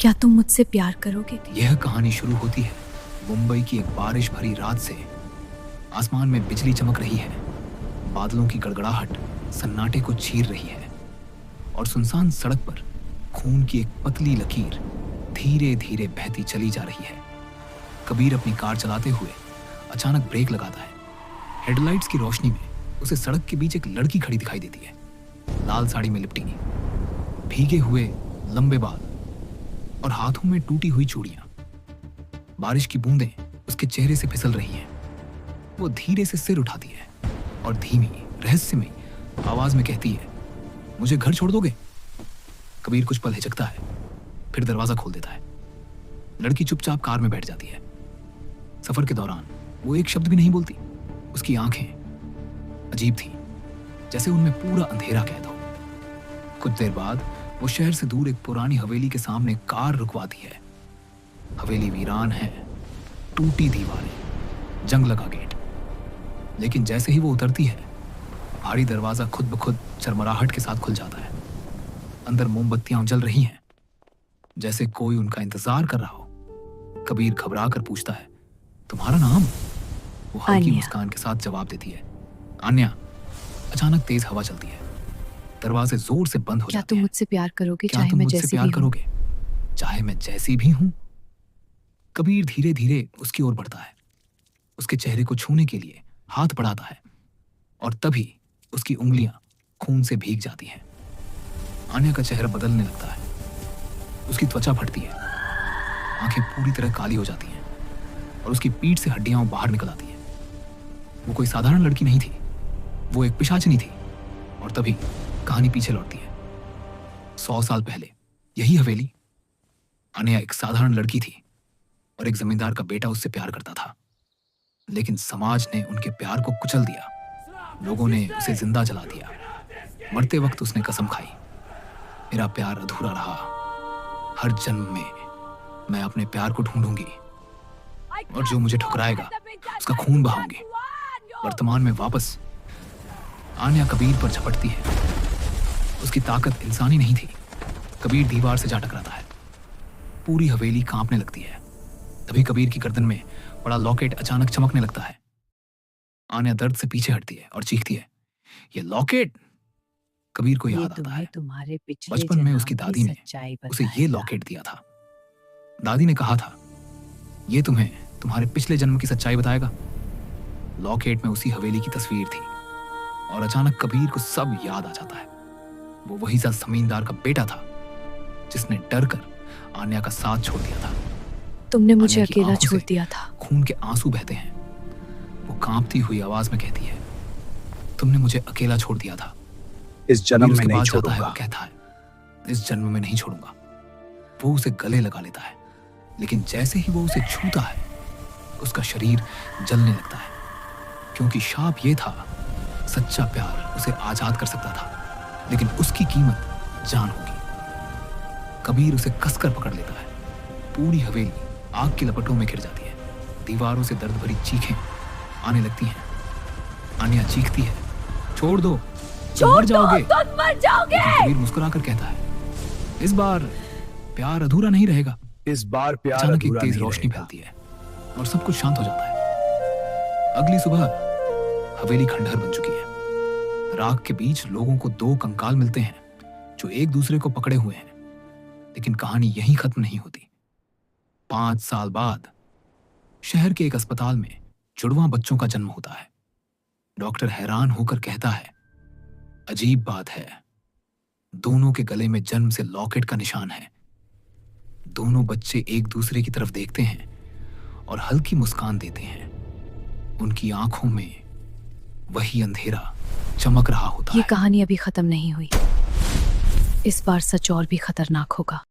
क्या तुम मुझसे प्यार करोगे? यह कहानी शुरू होती है मुंबई की एक बारिश भरी रात से। आसमान में बिजली चमक रही है, बादलों की गड़गड़ाहट सन्नाटे को चीर रही है और सुनसान सड़क पर खून की एक पतली लकीर धीरे धीरे बहती चली जा रही है। कबीर अपनी कार चलाते हुए अचानक ब्रेक लगाता है। हेडलाइट्स की रोशनी में उसे सड़क के बीच एक लड़की खड़ी दिखाई देती है, लाल साड़ी में लिपटी, भीगे हुए लंबे बाल और हाथों में टूटी हुई चूड़ियां। बारिश की बूंदें उसके चेहरे से फिसल रही हैं। वो धीरे से सिर उठाती है और धीमी रहस्यमयी आवाज में कहती है, मुझे घर छोड़ दोगे? कबीर कुछ पल हिचकता है, फिर दरवाजा खोल देता है। लड़की चुपचाप कार में बैठ जाती है। सफर के दौरान वो एक शब्द भी नहीं बोलती। उसकी आंखें अजीब थीं, जैसे उनमें पूरा अंधेरा कैद हो। कुछ देर बाद वो शहर से दूर एक पुरानी हवेली के सामने कार रुकवाती है। हवेली वीरान है, टूटी दीवारें, जंग लगा गेट। लेकिन जैसे ही वो उतरती है, भारी दरवाजा खुद ब खुद चरमराहट के साथ खुल जाता है। अंदर मोमबत्तियां जल रही हैं, जैसे कोई उनका इंतजार कर रहा हो। कबीर घबरा कर पूछता है, तुम्हारा नाम? वो हल्की मुस्कान के साथ जवाब देती है, आन्या। अचानक तेज हवा चलती है, दरवाजे जोर से बंद हो जाते हैं। क्या तुम मुझसे प्यार करोगे? क्या तुम मुझसे प्यार करोगे, चाहे मैं जैसी भी हूं? कबीर धीरे धीरे उसकी ओर बढ़ता है, उसके चेहरे को छूने के लिए हाथ बढ़ाता है और तभी उसकी उंगलियां खून से भीग जाती हैं। आन्या का चेहरा बदलने लगता है, उसकी त्वचा फटती है, आंखें पूरी तरह काली हो जाती हैं और उसकी पीठ से हड्डियां बाहर निकल आती हैं। वो कोई साधारण लड़की नहीं थी, वो एक पिशाचनी थी। और तभी कहानी पीछे लौटती है। 100 साल पहले यही हवेली। आन्या एक साधारण लड़की थी और एक जमींदार का बेटा उससे प्यार करता था। लेकिन समाज ने उनके प्यार को कुचल दिया। लोगों ने उसे जिंदा जला दिया। मरते वक्त उसने कसम खाई, मेरा प्यार अधूरा रहा, हर जन्म में मैं अपने प्यार को ढूंढूंगी और जो मुझे ठुकराएगा उसका खून बहाऊंगी। वर्तमान में वापस आन्या कबीर पर झपटती है। उसकी ताकत इंसानी नहीं थी। कबीर दीवार से जा टकराता है, पूरी हवेली कांपने लगती है। तभी कबीर की गर्दन में बड़ा लॉकेट अचानक चमकने लगता है। आन्या दर्द से पीछे हटती है और चीखती है, ये लॉकेट! कबीर को याद आता है, बचपन में उसकी दादी ने उसे ये लॉकेट दिया था। दादी ने कहा था, ये तुम्हें तुम्हारे पिछले जन्म की सच्चाई बताएगा। लॉकेट में उसी हवेली की तस्वीर थी और अचानक कबीर को सब याद आ जाता है। वो वही जमींदार का बेटा था जिसने डर कर आन्या का साथ छोड़ दिया था। तुमने मुझे अकेला छोड़ दिया था। खून के आंसू बहते हैं। वो कांपती हुई आवाज में कहती है, तुमने मुझे अकेला छोड़ दिया था। इस जन्म में नहीं छोड़ूंगा। वो कहता है, इस जन्म में नहीं छोड़ूंगा। वो उसे गले लगा लेता है, लेकिन जैसे ही वो उसे छूता है, उसका शरीर जलने लगता है, क्योंकि शाप ये था, सच्चा प्यार उसे आजाद कर सकता था, लेकिन उसकी कीमत जान होगी। कबीर उसे कसकर पकड़ लेता है। पूरी हवेली आग की लपटों में घिर जाती है। दीवारों से दर्द भरी चीखें आने लगती हैं। आन्या चीखती है, छोड़ दो, तुम मर जाओगे। कबीर मुस्कुराकर कहता है, इस बार प्यार अधूरा नहीं रहेगा। इस बार प्यार अचानक एक तेज रोशनी फैलती है और सब कुछ शांत हो जाता है। अगली सुबह हवेली खंडहर बन चुकी है। राख के बीच लोगों को 2 कंकाल मिलते हैं जो एक दूसरे को पकड़े हुए हैं। लेकिन कहानी यहीं खत्म नहीं होती। 5 साल बाद शहर के एक अस्पताल में जुड़वां बच्चों का जन्म होता है। डॉक्टर हैरान होकर कहता है, अजीब बात है, दोनों के गले में जन्म से लॉकेट का निशान है। दोनों बच्चे एक दूसरे की तरफ देखते हैं और हल्की मुस्कान देते हैं। उनकी आंखों में वही अंधेरा चमक रहा होता है। ये कहानी अभी खत्म नहीं हुई। इस बार सच और भी खतरनाक होगा।